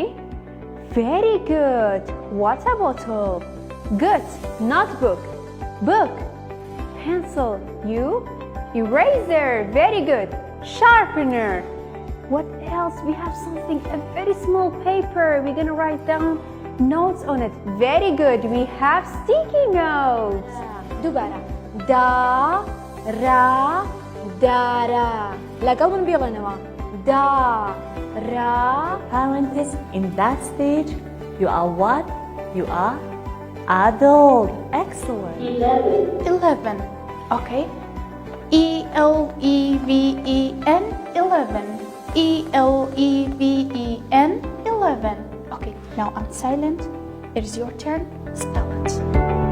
Okay. Very good. Water bottle. Good. Notebook. Book. Pencil. You. Eraser. Very good. Sharpener. What else? We have something, a very small paper. We're gonna write down notes on it. Very good. We have sticky notes. دوباره دا را دارا لەگەڵ من بێڵێنەوە دا را. Parents, in that stage, you are what? You are adult. Excellent. 11. Okay. E-L-E-V-E-N 11. E-L-E-V-E-N 11. Okay, now I'm silent. It is your turn. Spell it.